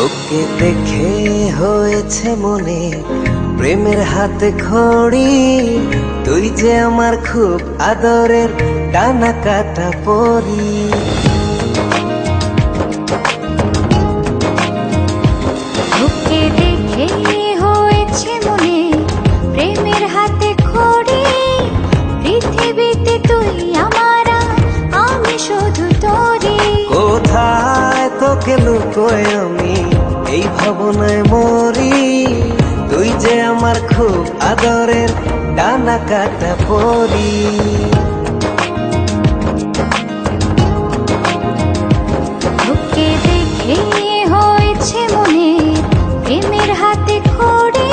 তোকে দেখে হয়েছে মনে প্রেমের হাতে খড়ি, তুই যে আমার খুব আদরের ডানা কাটা পরি। তোকে দেখে হয়েছে মনে প্রেমের হাতে খড়ি, পৃথিবীতে তুই আমার আর আমি শুধু তোরই। কোথায় তোকে লুকোয় আমি এই ভাবনায় মরি, তুই যে আমার খুব আদরের ডানা কাটা পরি। তোকে দেখে হয়েছে মনে প্রেমের হাতে খড়ি,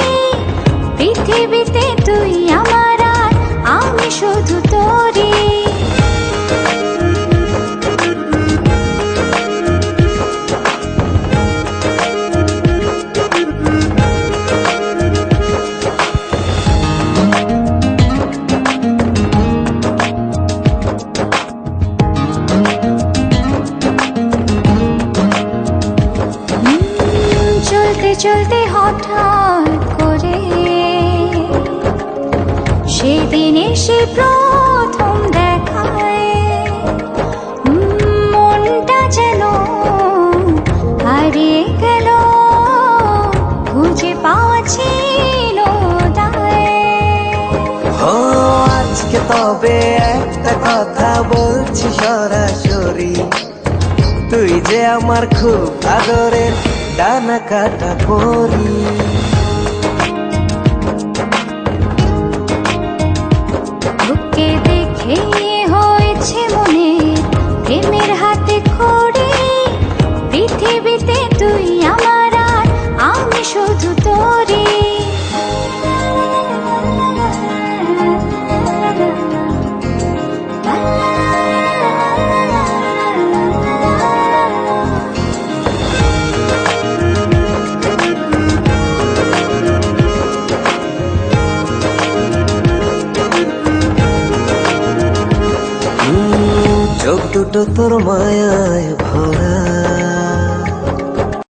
পৃথিবীতে তুই আমার আর আমি শুধু তোরই। চলতে চলতে হঠাৎ করে সেদিন এসে প্রথম দেখায়, মনটা যেন হারিয়ে গেল, খুঁজে পাওয়া ছিল দায়। ও আজকে তবে একটা কথা বলছি সরাসরি, তুই যে আমার খুব আদরের ডানা কাটা পরি। তোকে দেখে হয়েছে মনে প্রেমের হাতে খড়ি, পৃথিবীতে তুই আমার আর আমি শুধু তোরই। চোখ দুটো তোর মায়ায় ভরা,